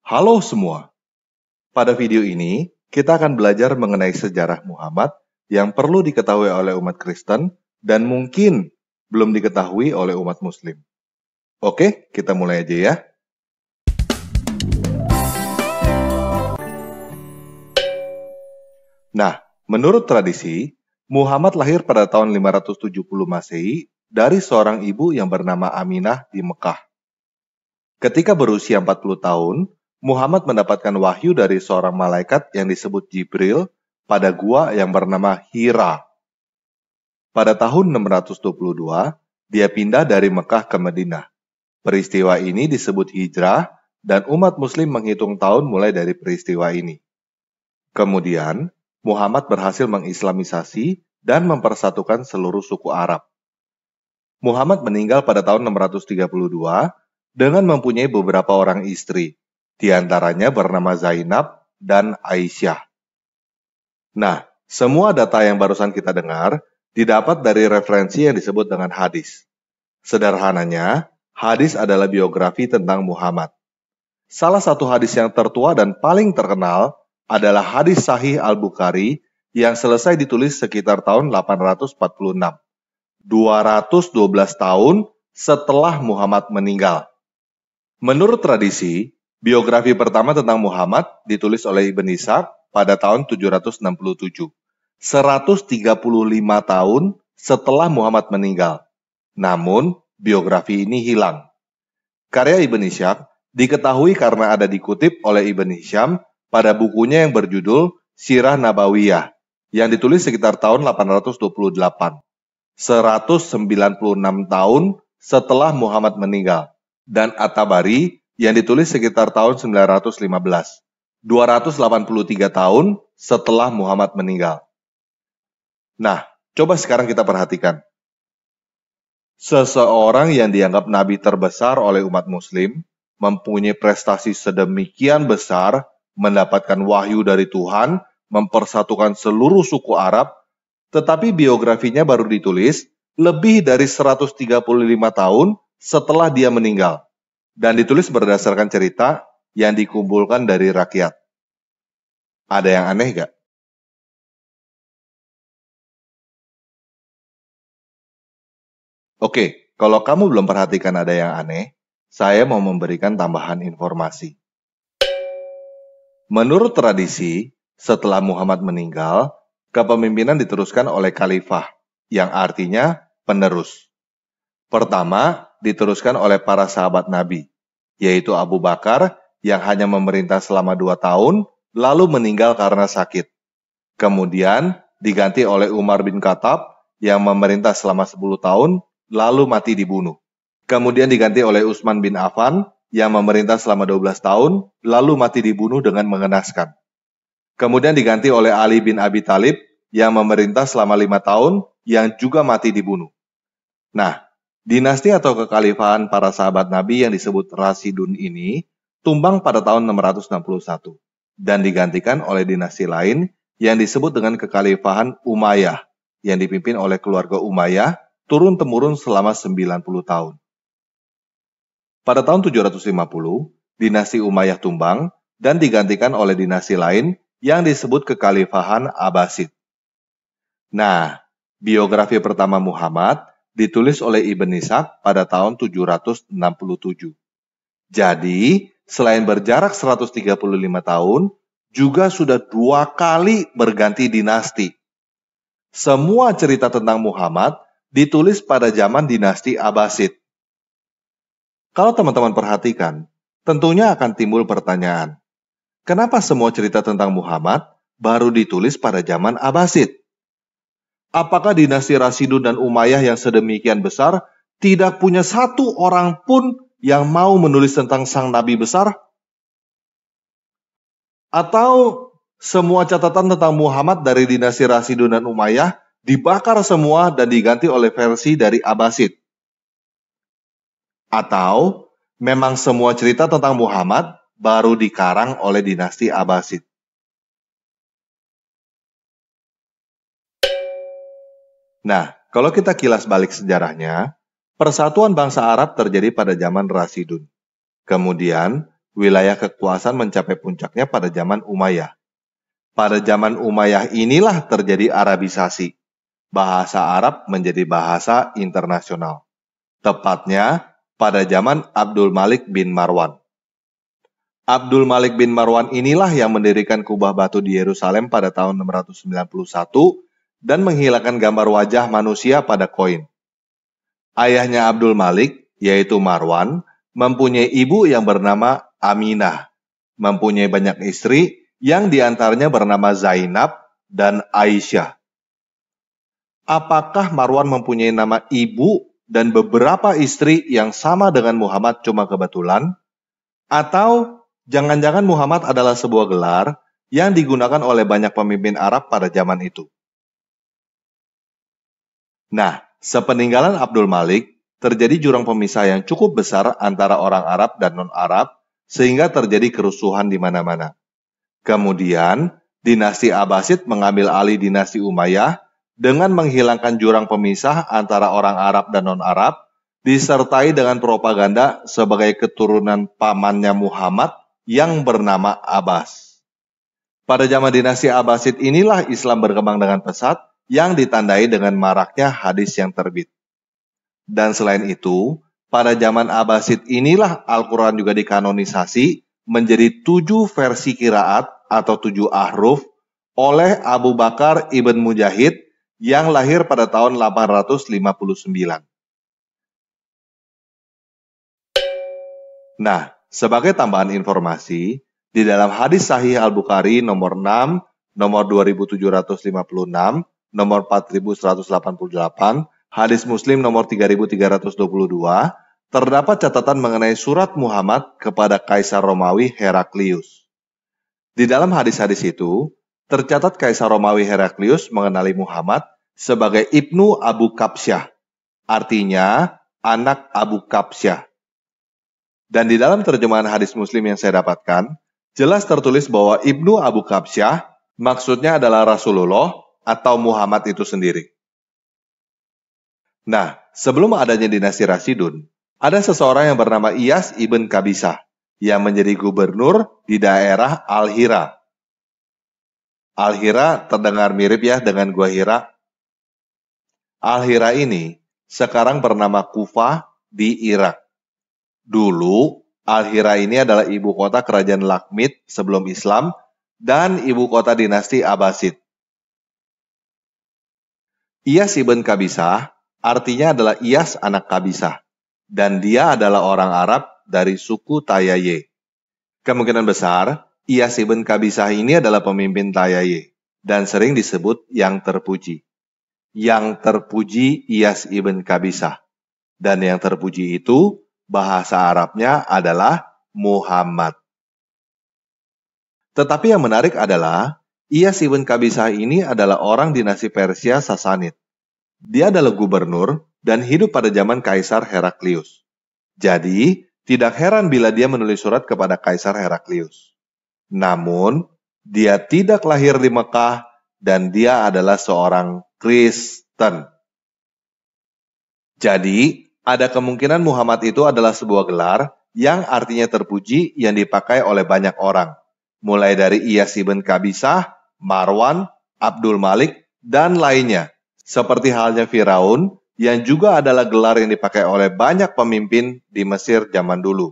Halo semua, pada video ini kita akan belajar mengenai sejarah Muhammad yang perlu diketahui oleh umat Kristen dan mungkin belum diketahui oleh umat Muslim. Oke, kita mulai aja ya. Nah, menurut tradisi, Muhammad lahir pada tahun 570 Masehi dari seorang ibu yang bernama Aminah di Mekah. Ketika berusia 40 tahun, Muhammad mendapatkan wahyu dari seorang malaikat yang disebut Jibril pada gua yang bernama Hira. Pada tahun 622, dia pindah dari Mekah ke Madinah. Peristiwa ini disebut hijrah dan umat muslim menghitung tahun mulai dari peristiwa ini. Kemudian, Muhammad berhasil mengislamisasi dan mempersatukan seluruh suku Arab. Muhammad meninggal pada tahun 632 dengan mempunyai beberapa orang istri, di antaranya bernama Zainab dan Aisyah. Nah, semua data yang barusan kita dengar didapat dari referensi yang disebut dengan hadis. Sederhananya, hadis adalah biografi tentang Muhammad. Salah satu hadis yang tertua dan paling terkenal adalah hadis Sahih Al-Bukhari yang selesai ditulis sekitar tahun 846, 212 tahun setelah Muhammad meninggal. Menurut tradisi, biografi pertama tentang Muhammad ditulis oleh Ibn Ishaq pada tahun 767, 135 tahun setelah Muhammad meninggal. Namun, biografi ini hilang. Karya Ibn Ishaq diketahui karena ada dikutip oleh Ibn Hisham pada bukunya yang berjudul Sirah Nabawiyah, yang ditulis sekitar tahun 828, 196 tahun setelah Muhammad meninggal. Dan At-Tabari yang ditulis sekitar tahun 915, 283 tahun setelah Muhammad meninggal. Nah, coba sekarang kita perhatikan. Seseorang yang dianggap nabi terbesar oleh umat muslim, mempunyai prestasi sedemikian besar, mendapatkan wahyu dari Tuhan, mempersatukan seluruh suku Arab, tetapi biografinya baru ditulis lebih dari 135 tahun setelah dia meninggal, dan ditulis berdasarkan cerita yang dikumpulkan dari rakyat. Ada yang aneh gak? Oke, kalau kamu belum perhatikan ada yang aneh, saya mau memberikan tambahan informasi. Menurut tradisi, setelah Muhammad meninggal, kepemimpinan diteruskan oleh khalifah, yang artinya penerus. Pertama, diteruskan oleh para sahabat Nabi, yaitu Abu Bakar yang hanya memerintah selama 2 tahun, lalu meninggal karena sakit. Kemudian, diganti oleh Umar bin Khattab yang memerintah selama 10 tahun, lalu mati dibunuh. Kemudian diganti oleh Utsman bin Affan yang memerintah selama 12 tahun, lalu mati dibunuh dengan mengenaskan. Kemudian diganti oleh Ali bin Abi Thalib yang memerintah selama 5 tahun, yang juga mati dibunuh. Nah, dinasti atau kekhalifahan para sahabat Nabi yang disebut Rasidun ini tumbang pada tahun 661 dan digantikan oleh dinasti lain yang disebut dengan kekhalifahan Umayyah yang dipimpin oleh keluarga Umayyah turun-temurun selama 90 tahun. Pada tahun 750, dinasti Umayyah tumbang dan digantikan oleh dinasti lain yang disebut kekhalifahan Abbasid. Nah, biografi pertama Muhammad ditulis oleh Ibn Ishaq pada tahun 767. Jadi, selain berjarak 135 tahun, juga sudah 2 kali berganti dinasti. Semua cerita tentang Muhammad ditulis pada zaman dinasti Abbasid. Kalau teman-teman perhatikan, tentunya akan timbul pertanyaan, kenapa semua cerita tentang Muhammad baru ditulis pada zaman Abbasid? Apakah dinasti Rasidun dan Umayyah yang sedemikian besar tidak punya satu orang pun yang mau menulis tentang sang nabi besar? Atau semua catatan tentang Muhammad dari dinasti Rasidun dan Umayyah dibakar semua dan diganti oleh versi dari Abbasid? Atau memang semua cerita tentang Muhammad baru dikarang oleh dinasti Abbasid? Nah, kalau kita kilas balik sejarahnya, persatuan bangsa Arab terjadi pada zaman Rasidun. Kemudian, Wilayah kekuasaan mencapai puncaknya pada zaman Umayyah. Pada zaman Umayyah inilah terjadi Arabisasi. Bahasa Arab menjadi bahasa internasional. Tepatnya pada zaman Abdul Malik bin Marwan. Abdul Malik bin Marwan inilah yang mendirikan kubah batu di Yerusalem pada tahun 691 dan menghilangkan gambar wajah manusia pada koin. Ayahnya Abdul Malik, yaitu Marwan, mempunyai ibu yang bernama Aminah, mempunyai banyak istri yang diantaranya bernama Zainab dan Aisyah. Apakah Marwan mempunyai nama ibu dan beberapa istri yang sama dengan Muhammad cuma kebetulan? Atau jangan-jangan Muhammad adalah sebuah gelar yang digunakan oleh banyak pemimpin Arab pada zaman itu? Nah, sepeninggalan Abdul Malik, terjadi jurang pemisah yang cukup besar antara orang Arab dan non-Arab, sehingga terjadi kerusuhan di mana-mana. Kemudian, dinasti Abbasid mengambil alih dinasti Umayyah dengan menghilangkan jurang pemisah antara orang Arab dan non-Arab, disertai dengan propaganda sebagai keturunan pamannya Muhammad yang bernama Abbas. Pada zaman dinasti Abbasid inilah Islam berkembang dengan pesat yang ditandai dengan maraknya hadis yang terbit. Dan selain itu, pada zaman Abbasid inilah Al-Quran juga dikanonisasi menjadi 7 versi qiraat atau 7 ahruf oleh Abu Bakar ibn Mujahid yang lahir pada tahun 859. Nah, sebagai tambahan informasi, di dalam hadis Sahih Al-Bukhari nomor 6, nomor 2756, nomor 4188, hadis Muslim nomor 3322, terdapat catatan mengenai surat Muhammad kepada Kaisar Romawi Heraklius. Di dalam hadis-hadis itu, tercatat Kaisar Romawi Heraklius mengenali Muhammad sebagai Ibnu Abu Kabsyah, artinya anak Abu Kabsyah. Dan di dalam terjemahan hadis Muslim yang saya dapatkan, jelas tertulis bahwa Ibnu Abu Kabsyah maksudnya adalah Rasulullah atau Muhammad itu sendiri. Nah, sebelum adanya dinasti Rasyidun, ada seseorang yang bernama Iyas ibn Kabisah yang menjadi gubernur di daerah Al-Hira. Al-Hira terdengar mirip ya dengan Gua Hira. Al-Hira ini sekarang bernama Kufah di Irak. Dulu, Al-Hira ini adalah ibu kota kerajaan Lakhmid sebelum Islam dan ibu kota dinasti Abbasid. Iyas ibn Kabisah artinya adalah Iyas anak Kabisah, dan dia adalah orang Arab dari suku Tayaye. Kemungkinan besar, Iyas ibn Kabisah ini adalah pemimpin Tayaye, dan sering disebut yang terpuji. Yang terpuji Iyas ibn Kabisah, dan yang terpuji itu bahasa Arabnya adalah Muhammad. Tetapi yang menarik adalah, Iyas ibn Kabisah ini adalah orang dinasti Persia Sasanid. Dia adalah gubernur dan hidup pada zaman Kaisar Heraklius. Jadi, tidak heran bila dia menulis surat kepada Kaisar Heraklius. Namun, dia tidak lahir di Mekah dan dia adalah seorang Kristen. Jadi, ada kemungkinan Muhammad itu adalah sebuah gelar yang artinya terpuji yang dipakai oleh banyak orang. Mulai dari Iyas ibn Kabisah, Marwan, Abdul Malik, dan lainnya. Seperti halnya Firaun, yang juga adalah gelar yang dipakai oleh banyak pemimpin di Mesir zaman dulu.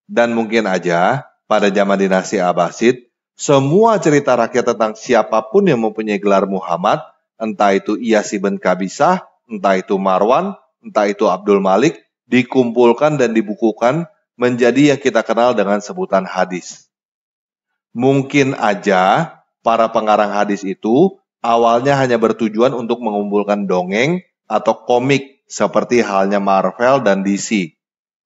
Dan mungkin aja, pada zaman dinasti Abbasid, semua cerita rakyat tentang siapapun yang mempunyai gelar Muhammad, entah itu Iyas ibn Kabisah, entah itu Marwan, entah itu Abdul Malik, dikumpulkan dan dibukukan menjadi yang kita kenal dengan sebutan hadis. Mungkin aja, para pengarang hadis itu awalnya hanya bertujuan untuk mengumpulkan dongeng atau komik seperti halnya Marvel dan DC.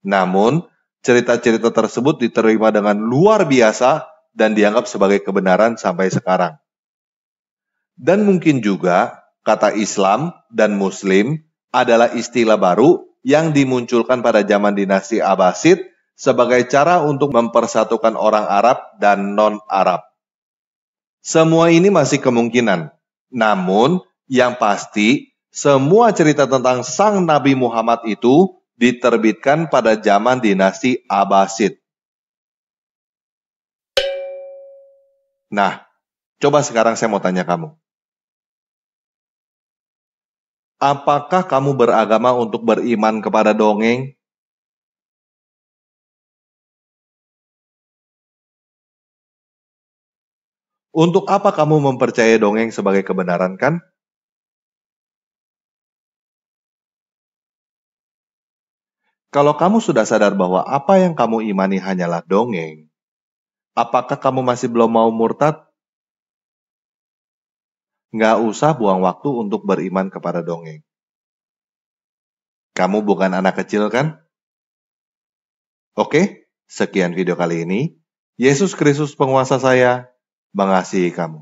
Namun, cerita-cerita tersebut diterima dengan luar biasa dan dianggap sebagai kebenaran sampai sekarang. Dan mungkin juga, kata Islam dan Muslim adalah istilah baru yang dimunculkan pada zaman dinasti Abbasid sebagai cara untuk mempersatukan orang Arab dan non-Arab. Semua ini masih kemungkinan. Namun, yang pasti, semua cerita tentang sang Nabi Muhammad itu diterbitkan pada zaman dinasti Abbasid. Nah, coba sekarang saya mau tanya kamu. Apakah kamu beragama untuk beriman kepada dongeng? Untuk apa kamu mempercayai dongeng sebagai kebenaran kan? Kalau kamu sudah sadar bahwa apa yang kamu imani hanyalah dongeng, apakah kamu masih belum mau murtad? Nggak usah buang waktu untuk beriman kepada dongeng. Kamu bukan anak kecil kan? Oke, sekian video kali ini. Yesus Kristus penguasa saya, mengasihi kamu.